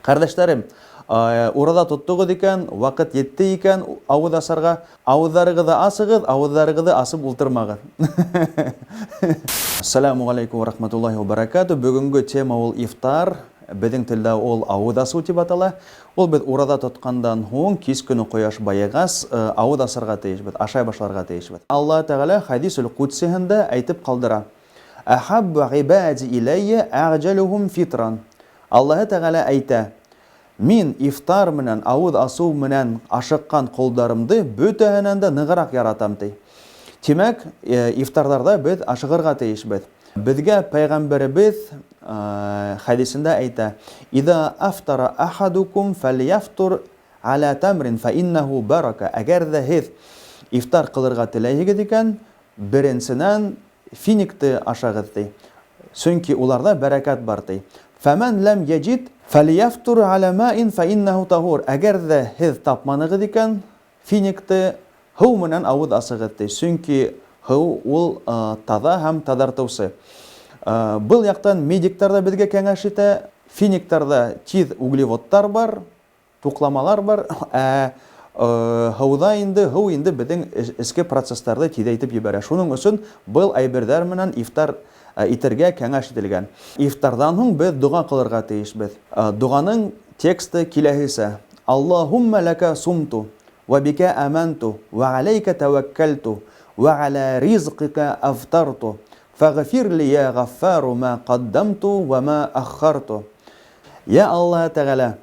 Кардәшләрем, урада тоттыгыз икән, вакыт йетте икән авыз асарга, авызларыгызны асыгыз, авызларыгызны асып ултырмагыз. Ассаламу алейкум ва рахматуллахи ва баракату. Бүгенге тема ул ифтар. Безнең телдә ул авыз асу дип атала. Ул без урада тоткандан һуң кич көне кояш байыгас авыз асарга тиешбез, ашай башларга тиешбез. Аллаһ Тәгалә хадисул кудсиһендә әйтеп калдыра: "Ахаббу ибади иlayya а'җалуһум фитран." Аллаһ Тәгалә әйтә: "Мин ифтар менән, авыз асу менән ашыккан кулдарымды бөтәһеннән дә ныграк яратам" ди. Тимәк, ифтарларда без ашыгырга тиешбез. Безгә Пәйгамбәребез хадисендә әйтә: "Ида афтара ахадукум фальяфтур аля тамрин фа иннаху барака." Әгәр дә һез ифтар кылырга теләйсегез икән, беренчедән финикты ашагыз ди. Чөнки уларда бәрәкәт бар ди. "Фаман лам яҗид фальяфтур аля маин фа иннаху tahur." Әгәр дә һез тапманыгыз икән, финикты һыу менән авыз асыгыз ди. Чөнки һыу ул таза һәм тазартучы. Был яктан медиктар да безгә кәңәш итә. Финиктарда тиз углеводтар бар, тукламалар бар. Һыу инде безнең эске процессларны тизәйтеп җибәрә. Шуның өчен был әйберләр менән ифтар итәргә кәңәш ителгән. Ифтардан һуң без дуга кылырга тиешбез. Дуганың тексты киләһисе: "Аллаһумма лака сумту ва бика аманту ва алейка таваккалту ва аля ризқика афтарту фагфир ли я гаффару ма каддамту ва ма аххарту." Я Аллаһ Тәгалә,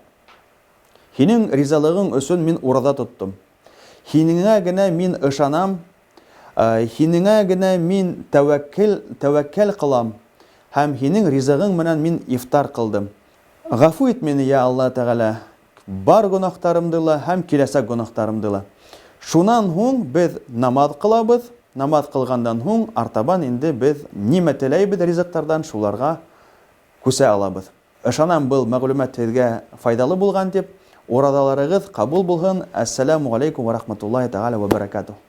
һинең ризалыгың өчен мин урада тоттым. Һинеңә генә мин ышанам, һинеңә генә мин тәвәккәл кылам һәм һинең ризыгың менән мин ифтар кылдым. Гафу ит мине, я Аллаһ Тәгалә, бар гунахтарымды ла һәм киләсәк гунахтарымды ла. Шуннан һуң без намаз кылабыз. Намаз кылгандан һуң артабан инде без нимә теләйбез ризыктардан шуларга күсә алабыз. Ышанам, был мәгълүмат сезгә файдалы булган дип. Урадаларыгыз кабул булсын. Ассаламу алейкум ва рахматуллахи тәгалә ва баракатуһ.